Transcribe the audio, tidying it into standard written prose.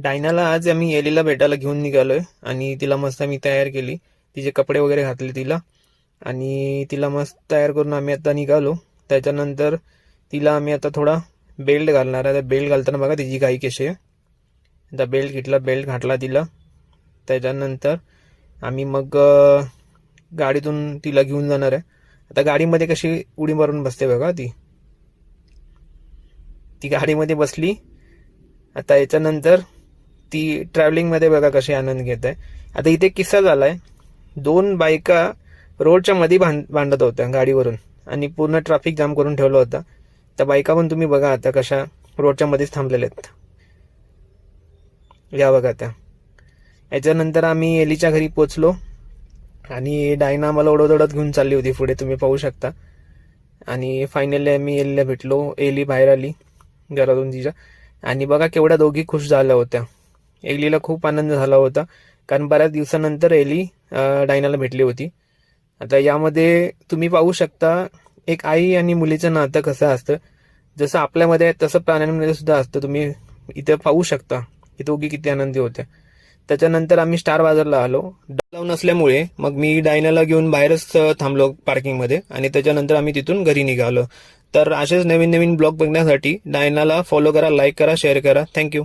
डायनाला आज आम्ही एलीला भेटायला घेऊन निघालोय आणि तिला मस्त आम्ही तयार केली. तिचे कपडे वगैरे घातले तिला आणि तिला मस्त तयार करून आम्ही आता निघालो. त्याच्यानंतर तिला आम्ही आता थोडा बेल्ट घालणार आहे. बेल्ट घालताना बघा तिची काही कशी आहे. आता बेल्ट घातला तिला. त्याच्यानंतर आम्ही मग गाडीतून तिला घेऊन जाणार आहे. आता गाडीमध्ये कशी उडी मारून बसते बघा ती गाडीमध्ये बसली. आता याच्यानंतर ती ट्रॅव्हलिंगमध्ये बघा कशी आनंद घेत आहे. आता इथे किस्सा झालाय, 2 बायका रोडच्या मध्ये भांडत होत्या गाडीवरून आणि पूर्ण ट्रॅफिक जाम करून ठेवलं होतं. त्या बायका पण तुम्ही बघा आता कशा रोडच्या मध्येच थांबलेल्या आहेत. या बघा त्या. याच्यानंतर आम्ही एलीच्या घरी पोचलो आणि डायना आम्हाला ओढत घेऊन चालली होती पुढे, तुम्ही पाहू शकता. आणि फायनली आम्ही एलीला भेटलो. एली बाहेर आली घरातून तिच्या आणि बघा केवढ्या दोघी खुश झाल्या होत्या. एलीला खूप आनंद झाला होता कारण बऱ्याच दिवसानंतर एली डायनाला भेटली होती. आता यामध्ये तुम्ही पाहू शकता एक आई आणि मुलीचं नातं कसं असतं, जसं आपल्यामध्ये आहे तसं प्राण्यांमध्ये सुद्धा असतं. तुम्ही इथे पाहू शकता की दोघी किती आनंदी होत्या. त्याच्यानंतर आम्ही स्टार बाजारला आलो. डाऊन असल्यामुळे मग मी डायनाला घेऊन बाहेरच थांबलो पार्किंगमध्ये आणि त्याच्यानंतर आम्ही तिथून घरी निघालो. तर असेच नवीन नवीन ब्लॉग बघण्यासाठी डायनाला फॉलो करा, लाईक करा, शेअर करा. थँक्यू.